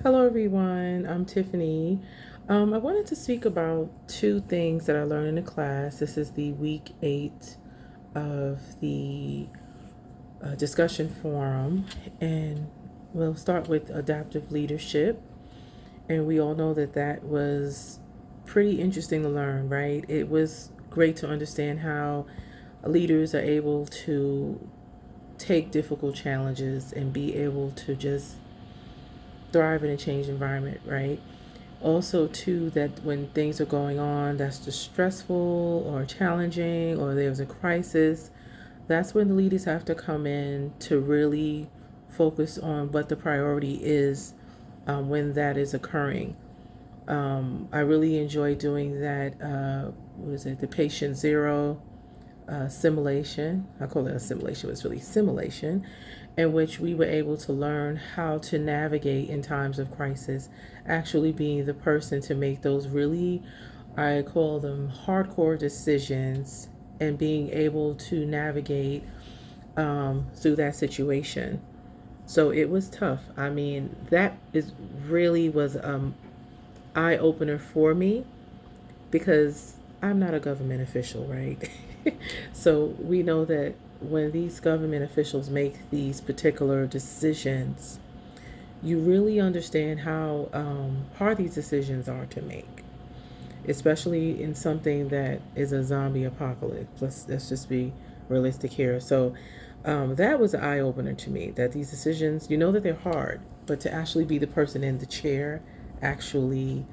Hello, everyone. I'm Tiffany. I wanted to speak about two things that I learned in the class. This is the week 8 of the discussion forum, and we'll start with adaptive leadership. And we all know that that was pretty interesting to learn, right? It was great to understand how leaders are able to take difficult challenges and be able to just thrive in a changed environment, right? Also, too, that when things are going on that's just stressful or challenging or there's a crisis, that's when the leaders have to come in to really focus on what the priority is when that is occurring. I really enjoy doing that. What is it? The patient zero simulation. I call it a simulation, but it's really simulation, in which we were able to learn how to navigate in times of crisis, actually being the person to make those really, I call them hardcore decisions, and being able to navigate through that situation. So it was tough. I mean, that is really was eye opener for me because I'm not a government official, right? So we know that when these government officials make these particular decisions, you really understand how hard these decisions are to make, especially in something that is a zombie apocalypse. Let's just be realistic here. So that was an eye opener to me that these decisions, you know that they're hard, but to actually be the person in the chair, actually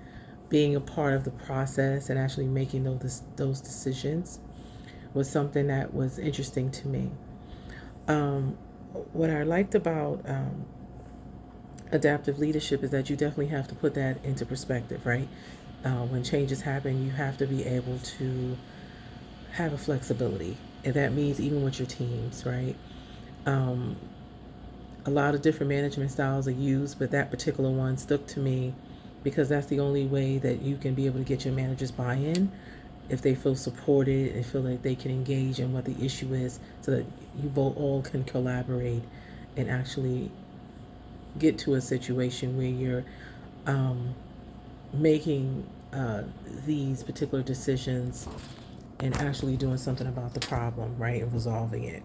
being a part of the process and actually making those decisions was something that was interesting to me. Um, what I liked about adaptive leadership is that you definitely have to put that into perspective, right? When changes happen, you have to be able to have a flexibility. And that means even with your teams, right? Um, a lot of different management styles are used, but that particular one stuck to me because that's the only way that you can be able to get your managers buy-in if they feel supported and feel like they can engage in what the issue is so that you both all can collaborate and actually get to a situation where you're um, making these particular decisions and actually doing something about the problem, right, and resolving it.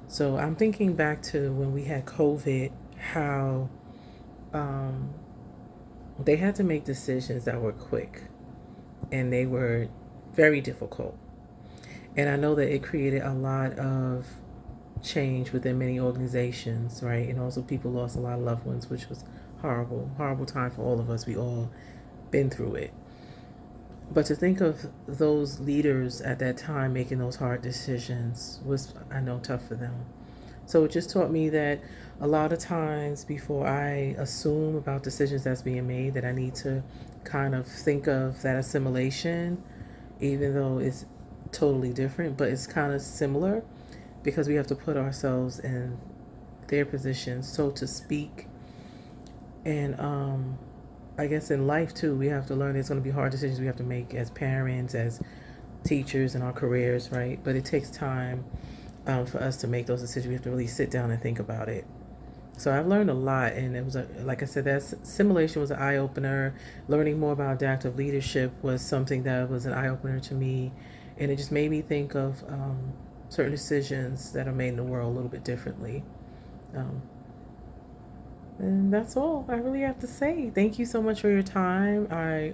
So I'm thinking back to when we had COVID, how um, they had to make decisions that were quick and they were very difficult. And I know that it created a lot of change within many organizations, right? And also people lost a lot of loved ones, which was horrible, horrible time for all of us. We all been through it. But to think of those leaders at that time making those hard decisions was, I know, tough for them. So it just taught me that a lot of times before I assume about decisions that's being made, that I need to kind of think of that assimilation, even though it's totally different, but it's kind of similar because we have to put ourselves in their position, so to speak. And I guess in life too, we have to learn there's going to be hard decisions we have to make as parents, as teachers, in our careers, right? But it takes time for us to make those decisions. We have to really sit down and think about it. So I've learned a lot, and it was like I said, that simulation was an eye opener. Learning more about adaptive leadership was something that was an eye opener to me, and it just made me think of certain decisions that are made in the world a little bit differently. Um, and that's all I really have to say. Thank you so much for your time. I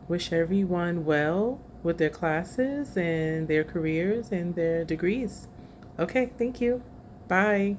wish everyone well with their classes and their careers and their degrees. Okay, thank you. Bye.